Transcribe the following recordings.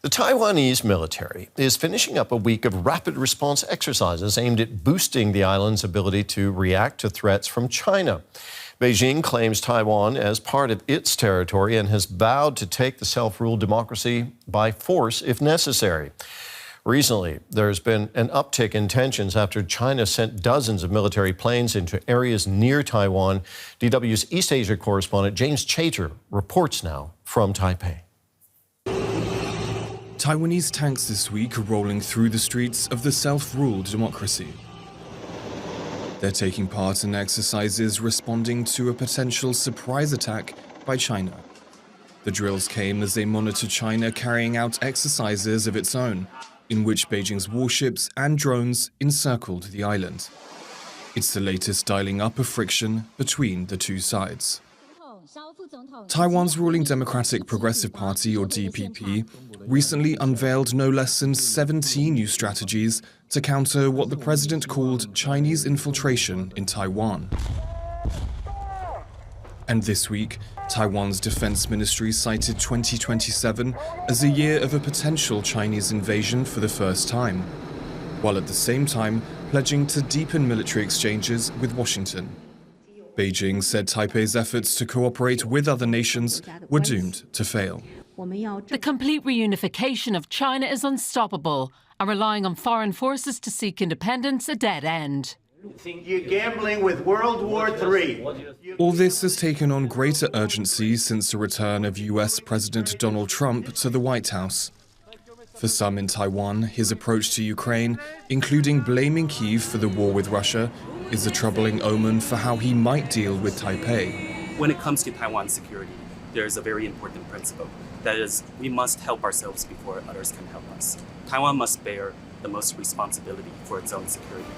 The Taiwanese military is finishing up a week of rapid response exercises aimed at boosting the island's ability to react to threats from China. Beijing claims Taiwan as part of its territory and has vowed to take the self-ruled democracy by force if necessary. Recently, there's been an uptick in tensions after China sent dozens of military planes into areas near Taiwan. DW's East Asia correspondent James Chater reports now from Taipei. Taiwanese tanks this week are rolling through the streets of the self-ruled democracy. They're taking part in exercises responding to a potential surprise attack by China. The drills came as they monitor China carrying out exercises of its own, in which Beijing's warships and drones encircled the island. It's the latest dialing up of friction between the two sides. Taiwan's ruling Democratic Progressive Party, or DPP, recently unveiled no less than 17 new strategies to counter what the president called Chinese infiltration in Taiwan. And this week, Taiwan's defense ministry cited 2027 as a year of a potential Chinese invasion for the first time, while at the same time pledging to deepen military exchanges with Washington. Beijing said Taipei's efforts to cooperate with other nations were doomed to fail. The complete reunification of China is unstoppable, and relying on foreign forces to seek independence a dead end. You're gambling with World War III. All this has taken on greater urgency since the return of US President Donald Trump to the White House. For some in Taiwan, his approach to Ukraine, including blaming Kyiv for the war with Russia, is a troubling omen for how he might deal with Taipei. When it comes to Taiwan's security, there is a very important principle. That is, we must help ourselves before others can help us. Taiwan must bear the most responsibility for its own security.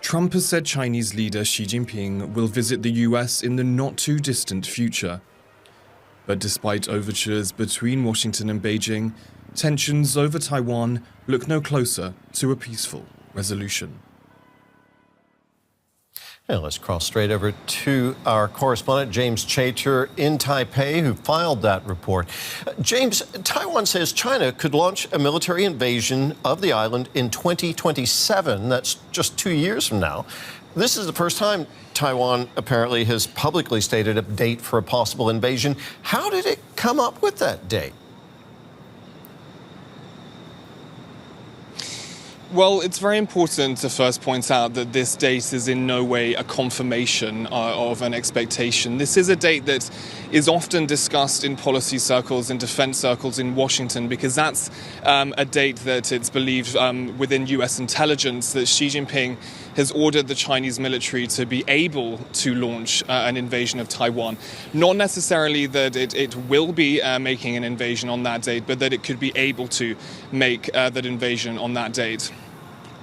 Trump has said Chinese leader Xi Jinping will visit the US in the not-too-distant future. But despite overtures between Washington and Beijing, tensions over Taiwan look no closer to a peaceful resolution. Now let's cross straight over to our correspondent, James Chater in Taipei, who filed that report. James, Taiwan says China could launch a military invasion of the island in 2027. That's just 2 years from now. This is the first time Taiwan apparently has publicly stated a date for a possible invasion. How did it come up with that date? Well, it's very important to first point out that this date is in no way a confirmation of an expectation. This is a date that is often discussed in policy circles and defense circles in Washington because that's a date that it's believed within US intelligence that Xi Jinping has ordered the Chinese military to be able to launch an invasion of Taiwan. Not necessarily that it will be making an invasion on that date, but that it could be able to make that invasion on that date.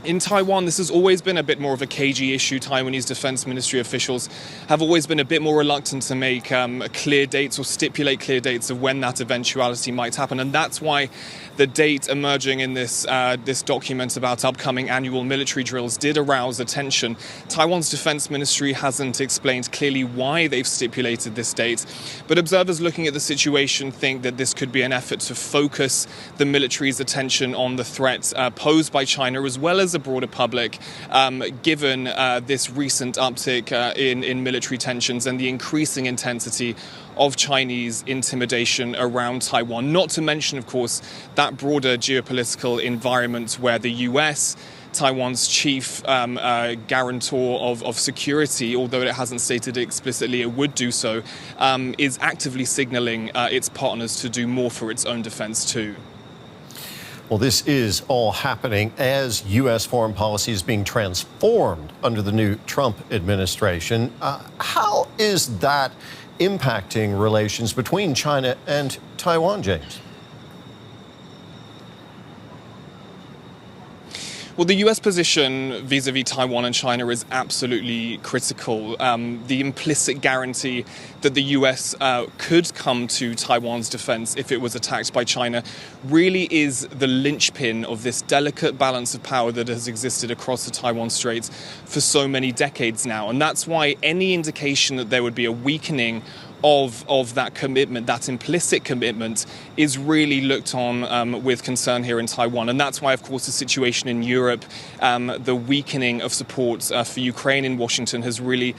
In Taiwan, this has always been a bit more of a cagey issue. Taiwanese Defense Ministry officials have always been a bit more reluctant to make clear dates or stipulate clear dates of when that eventuality might happen. And that's why the date emerging in this document about upcoming annual military drills did arouse attention. Taiwan's Defense Ministry hasn't explained clearly why they've stipulated this date, but observers looking at the situation think that this could be an effort to focus the military's attention on the threat posed by China as well as the broader public, given this recent uptick in military tensions and the increasing intensity of Chinese intimidation around Taiwan. Not to mention, of course, that broader geopolitical environment where the US, Taiwan's chief guarantor of security, although it hasn't stated explicitly it would do so, is actively signaling its partners to do more for its own defense too. Well, this is all happening as U.S. foreign policy is being transformed under the new Trump administration. How is that impacting relations between China and Taiwan, James? Well, the US position vis-a-vis Taiwan and China is absolutely critical. The implicit guarantee that the US could come to Taiwan's defense if it was attacked by China really is the linchpin of this delicate balance of power that has existed across the Taiwan Straits for so many decades now. And that's why any indication that there would be a weakening of that commitment, that implicit commitment, is really looked on with concern here in Taiwan. And that's why, of course, the situation in Europe, the weakening of support for Ukraine in Washington has really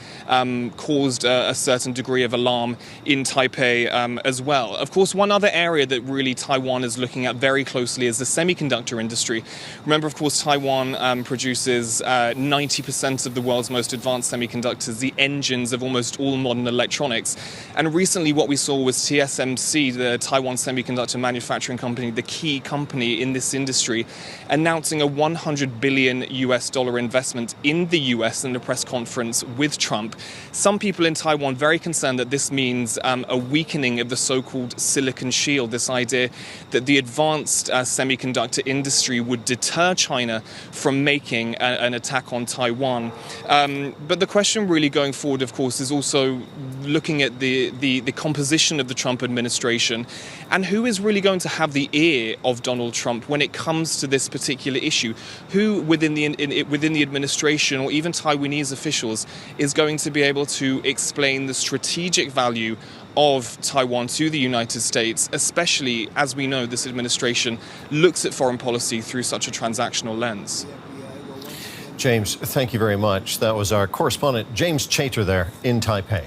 caused a certain degree of alarm in Taipei as well. Of course, one other area that really Taiwan is looking at very closely is the semiconductor industry. Remember, of course, Taiwan produces 90% of the world's most advanced semiconductors, the engines of almost all modern electronics. And recently what we saw was TSMC, the Taiwan semiconductor manufacturing company, the key company in this industry, announcing a $100 billion investment in the US in a press conference with Trump. Some people in Taiwan very concerned that this means a weakening of the so-called Silicon Shield, this idea that the advanced semiconductor industry would deter China from making an attack on Taiwan. But the question really going forward, of course, is also looking at the composition of the Trump administration and who is really going to have the ear of Donald Trump when it comes to this particular issue. Who within the administration or even Taiwanese officials is going to be able to explain the strategic value of Taiwan to the United States, especially as we know this administration looks at foreign policy through such a transactional lens. James, thank you very much. That was our correspondent, James Chater, there in Taipei.